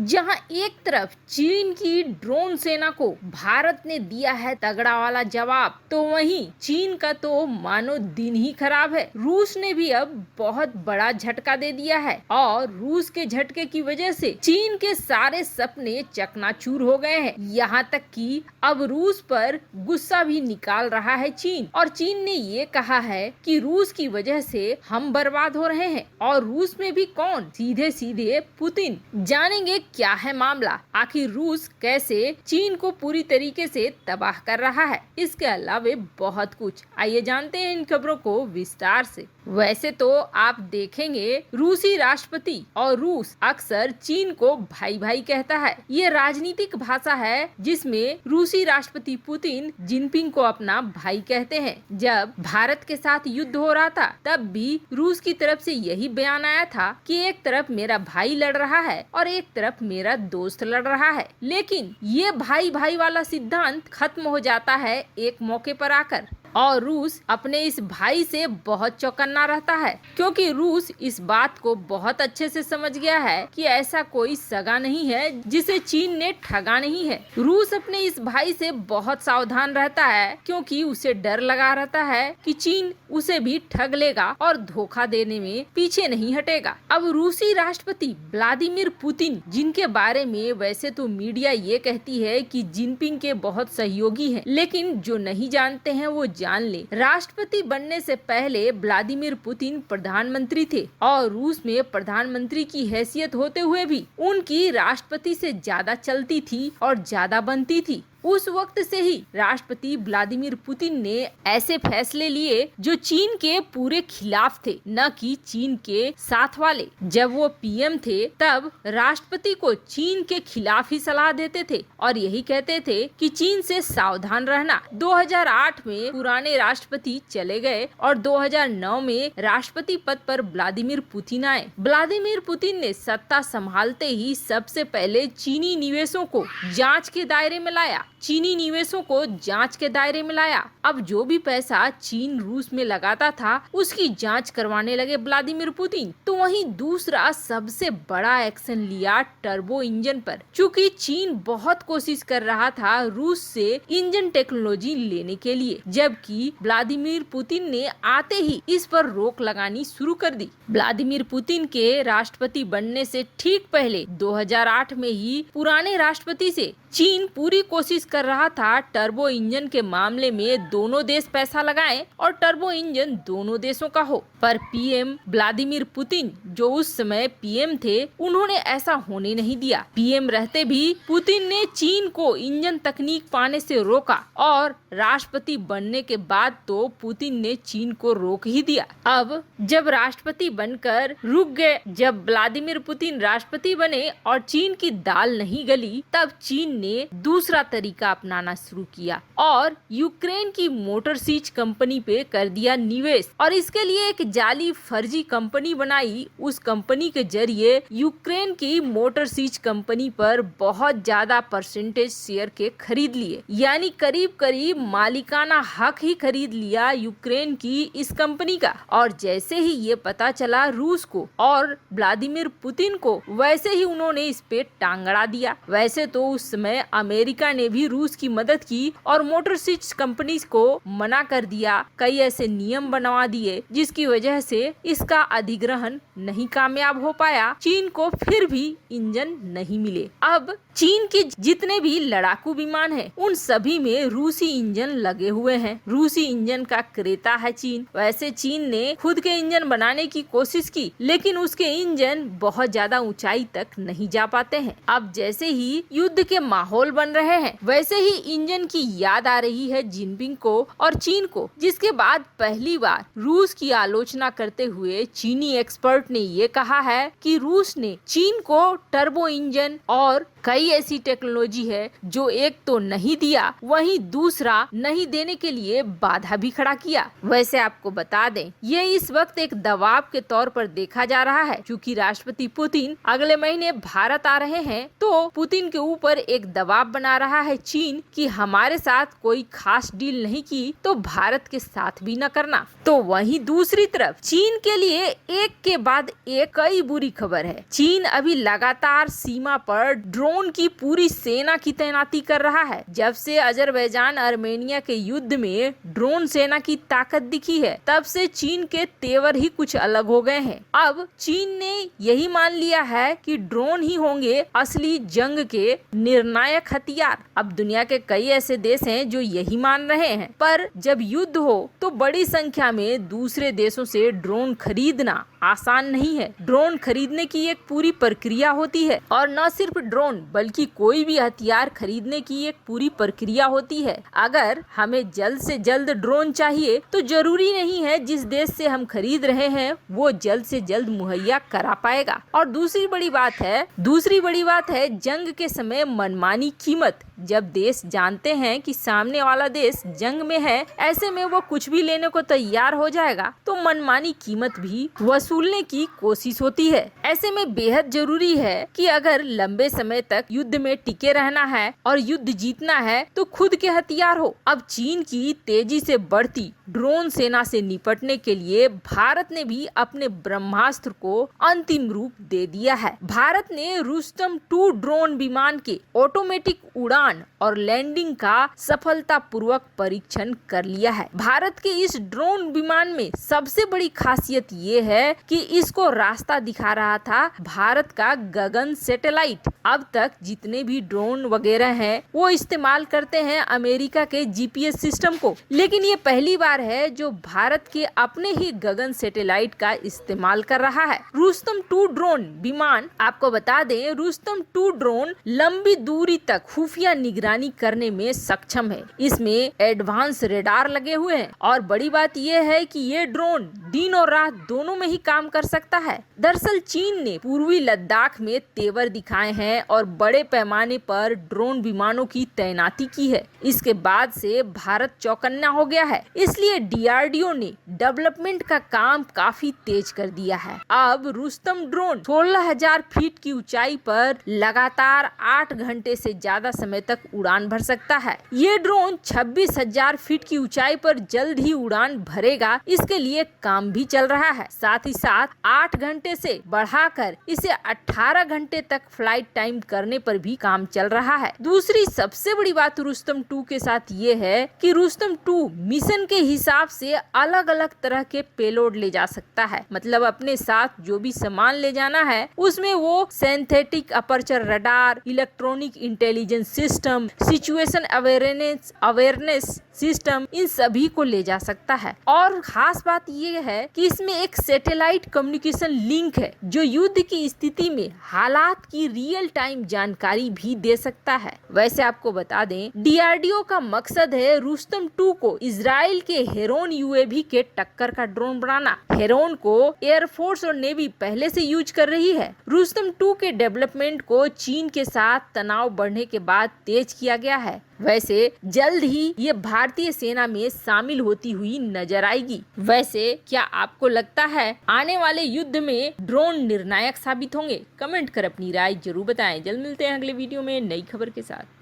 जहां एक तरफ चीन की ड्रोन सेना को भारत ने दिया है तगड़ा वाला जवाब, तो वहीं चीन का तो मानो दिन ही खराब है। रूस ने भी अब बहुत बड़ा झटका दे दिया है और रूस के झटके की वजह से चीन के सारे सपने चकनाचूर हो गए हैं। यहाँ तक कि अब रूस पर गुस्सा भी निकाल रहा है चीन, और चीन ने ये कहा है कि रूस की वजह से हम बर्बाद हो रहे हैं। और रूस में भी कौन? सीधे सीधे पुतिन। जानेंगे क्या है मामला, आखिर रूस कैसे चीन को पूरी तरीके से तबाह कर रहा है। इसके अलावा बहुत कुछ, आइए जानते हैं इन खबरों को विस्तार से। वैसे तो आप देखेंगे रूसी राष्ट्रपति और रूस अक्सर चीन को भाई भाई कहता है। ये राजनीतिक भाषा है जिसमें रूसी राष्ट्रपति पुतिन जिनपिंग को अपना भाई कहते हैं। जब भारत के साथ युद्ध हो रहा था तब भी रूस की तरफ से यही बयान आया था कि एक तरफ मेरा भाई लड़ रहा है और एक तरफ मेरा दोस्त लड़ रहा है। लेकिन ये भाई भाई वाला सिद्धांत खत्म हो जाता है एक मौके पर आकर, और रूस अपने इस भाई से बहुत चौकन्ना रहता है, क्योंकि रूस इस बात को बहुत अच्छे से समझ गया है कि ऐसा कोई सगा नहीं है जिसे चीन ने ठगा नहीं है। रूस अपने इस भाई से बहुत सावधान रहता है, क्योंकि उसे डर लगा रहता है कि चीन उसे भी ठग लेगा और धोखा देने में पीछे नहीं हटेगा। अब रूसी राष्ट्रपति व्लादिमीर पुतिन, जिनके बारे में वैसे तो मीडिया ये कहती है कि जिनपिंग के बहुत सहयोगी हैं, लेकिन जो नहीं जानते हैं वो जान ले। राष्ट्रपति बनने से पहले व्लादिमीर पुतिन प्रधानमंत्री थे, और रूस में प्रधानमंत्री की हैसियत होते हुए भी उनकी राष्ट्रपति से ज्यादा चलती थी और ज्यादा बनती थी। उस वक्त से ही राष्ट्रपति व्लादिमीर पुतिन ने ऐसे फैसले लिए जो चीन के पूरे खिलाफ थे, न कि चीन के साथ वाले। जब वो पीएम थे तब राष्ट्रपति को चीन के खिलाफ ही सलाह देते थे और यही कहते थे कि चीन से सावधान रहना। 2008 में पुराने राष्ट्रपति चले गए और 2009 में राष्ट्रपति पद पर व्लादिमीर पुतिन आए। व्लादिमीर पुतिन ने सत्ता संभालते ही सबसे पहले चीनी निवेशों को जांच के दायरे में लाया। अब जो भी पैसा चीन रूस में लगाता था उसकी जांच करवाने लगे व्लादिमीर पुतिन। तो वहीं दूसरा सबसे बड़ा एक्शन लिया टर्बो इंजन पर, चूँकि चीन बहुत कोशिश कर रहा था रूस से इंजन टेक्नोलॉजी लेने के लिए, जबकि व्लादिमीर पुतिन ने आते ही इस पर रोक लगानी शुरू कर दी। व्लादिमीर पुतिन के राष्ट्रपति बनने से ठीक पहले 2008 में ही पुराने राष्ट्रपति से चीन पूरी कोशिश कर रहा था टर्बो इंजन के मामले में दोनों देश पैसा लगाएं और टर्बो इंजन दोनों देशों का हो। पर पीएम व्लादिमीर पुतिन, जो उस समय पीएम थे, उन्होंने ऐसा होने नहीं दिया। पीएम रहते भी पुतिन ने चीन को इंजन तकनीक पाने से रोका, और राष्ट्रपति बनने के बाद तो पुतिन ने चीन को रोक ही दिया। अब जब राष्ट्रपति बनकर रुक गए, जब व्लादिमीर पुतिन राष्ट्रपति बने और चीन की दाल नहीं गली, तब चीन ने दूसरा तरीका अपनाना शुरू किया और यूक्रेन की मोटर सीच कंपनी पे कर दिया निवेश, और इसके लिए एक जाली फर्जी कंपनी बनाई। उस कंपनी के जरिए यूक्रेन की मोटर सीच कंपनी पर बहुत ज्यादा परसेंटेज शेयर के खरीद लिए, यानी करीब करीब मालिकाना हक ही खरीद लिया यूक्रेन की इस कंपनी का। और जैसे ही ये पता चला रूस को और व्लादिमीर पुतिन को, वैसे ही उन्होंने इस पे टांग अड़ा दिया। वैसे तो उस समय अमेरिका ने भी रूस की मदद की और मोटर सीच कंपनी को मना कर दिया, कई ऐसे नियम बनवा दिए जिसकी वजह से इसका अधिग्रहण नहीं कामयाब हो पाया। चीन को फिर भी इंजन नहीं मिले। अब चीन के जितने भी लड़ाकू विमान हैं, उन सभी में रूसी इंजन लगे हुए हैं। रूसी इंजन का क्रेता है चीन। वैसे चीन ने खुद के इंजन बनाने की कोशिश की, लेकिन उसके इंजन बहुत ज्यादा ऊंचाई तक नहीं जा पाते हैं। अब जैसे ही युद्ध के माहौल बन रहे हैं, वैसे ही इंजन की याद आ रही है जिनपिंग को और चीन को, जिसके बाद पहली बार रूस की आलोचना करते हुए चीनी एक्सपर्ट ने ये कहा है कि रूस ने चीन को टर्बो इंजन और कई ऐसी टेक्नोलॉजी है जो एक तो नहीं दिया, वहीं दूसरा नहीं देने के लिए बाधा भी खड़ा किया। वैसे आपको बता दें, ये इस वक्त एक दबाव के तौर पर देखा जा रहा है, क्योंकि राष्ट्रपति पुतिन अगले महीने भारत आ रहे हैं, तो पुतिन के ऊपर एक दबाव बना रहा है चीन कि हमारे साथ कोई खास डील नहीं की तो भारत के साथ भी न करना। तो वहीं दूसरी तरफ चीन के लिए एक के बाद एक कई बुरी खबर है। चीन अभी लगातार सीमा पर ड्रोन की पूरी सेना की तैनाती कर रहा है। जब से अजरबैजान आर्मेनिया के युद्ध में ड्रोन सेना की ताकत दिखी है, तब से चीन के तेवर ही कुछ अलग हो गए हैं। अब चीन ने यही मान लिया है कि ड्रोन ही होंगे असली जंग के निर्णायक हथियार। अब दुनिया के कई ऐसे देश हैं जो यही मान रहे हैं, पर जब युद्ध हो तो बड़ी संख्या में दूसरे देशों से ड्रोन खरीदना आसान नहीं है। ड्रोन खरीदने की एक पूरी प्रक्रिया होती है, और न सिर्फ ड्रोन बल्कि कोई भी हथियार खरीदने की एक पूरी प्रक्रिया होती है। अगर हमें जल्द से जल्द ड्रोन चाहिए तो जरूरी नहीं है जिस देश से हम खरीद रहे हैं वो जल्द से जल्द मुहैया करा पाएगा। और दूसरी बड़ी बात है जंग के समय मनमानी कीमत। जब देश जानते हैं कि सामने वाला देश जंग में है, ऐसे में वो कुछ भी लेने को तैयार हो जाएगा, तो मनमानी कीमत भी वसूलने की कोशिश होती है। ऐसे में बेहद जरूरी है कि अगर लंबे समय तक युद्ध में टिके रहना है और युद्ध जीतना है तो खुद के हथियार हो। अब चीन की तेजी से बढ़ती ड्रोन सेना से निपटने के लिए भारत ने भी अपने ब्रह्मास्त्र को अंतिम रूप दे दिया है। भारत ने रुस्तम 2 ड्रोन विमान के ऑटोमेटिक उड़ान और लैंडिंग का सफलतापूर्वक परीक्षण कर लिया है। भारत के इस ड्रोन विमान में सबसे बड़ी खासियत ये है कि इसको रास्ता दिखा रहा था भारत का गगन सैटेलाइट। अब तक जितने भी ड्रोन वगैरह हैं वो इस्तेमाल करते हैं अमेरिका के जीपीएस सिस्टम को, लेकिन ये पहली बार है जो भारत के अपने ही गगन सैटेलाइट का इस्तेमाल कर रहा है। रुस्तम 2 ड्रोन विमान, आपको बता दें, रुस्तम 2 ड्रोन लंबी दूरी तक खुफिया निगरानी करने में सक्षम है। इसमें एडवांस रेडार लगे हुए हैं, और बड़ी बात यह है कि ये ड्रोन दिन और रात दोनों में ही काम कर सकता है। दरअसल चीन ने पूर्वी लद्दाख में तेवर दिखाए हैं और बड़े पैमाने पर ड्रोन विमानों की तैनाती की है। इसके बाद से भारत चौकन्ना हो गया है, इसलिए डीआरडीओ ने डेवलपमेंट का काम काफी तेज कर दिया है। अब रुस्तम ड्रोन 16,000 फीट की ऊंचाई पर लगातार 8 घंटे से ज्यादा समय तक उड़ान भर सकता है। ये ड्रोन 26,000 फीट की ऊंचाई पर जल्द ही उड़ान भरेगा, इसके लिए काम भी चल रहा है। साथ ही साथ 8 घंटे से बढ़ाकर इसे 18 घंटे तक फ्लाइट टाइम करने पर भी काम चल रहा है। दूसरी सबसे बड़ी बात रुस्तम 2 के साथ ये है कि रुस्तम 2 मिशन के हिसाब से अलग अलग तरह के पेलोड ले जा सकता है। मतलब अपने साथ जो भी सामान ले जाना है उसमें वो synthetic aperture radar, electronic intelligence system, situation awareness system, इन सभी को ले जा सकता है। और खास बात ये है कि इसमें एक सैटेलाइट कम्युनिकेशन लिंक है जो युद्ध की स्थिति में हालात की रियल टाइम जानकारी भी दे सकता है। वैसे आपको बता दें, डीआरडीओ का मकसद है रुस्तम 2 को इजराइल के हेरोन यूएवी के टक्कर का ड्रोन बनाना। हेरोन को एयरफोर्स और नेवी पहले से यूज कर रही है। रुस्तम 2 के डेवलपमेंट को चीन के साथ तनाव बढ़ने के बाद तेज किया गया है। वैसे जल्द ही ये भारतीय सेना में शामिल होती हुई नजर आएगी। वैसे क्या आपको लगता है आने वाले युद्ध में ड्रोन निर्णायक साबित होंगे? कमेंट कर अपनी राय जरूर बताएं। जल्द मिलते हैं अगले वीडियो में नई खबर के साथ।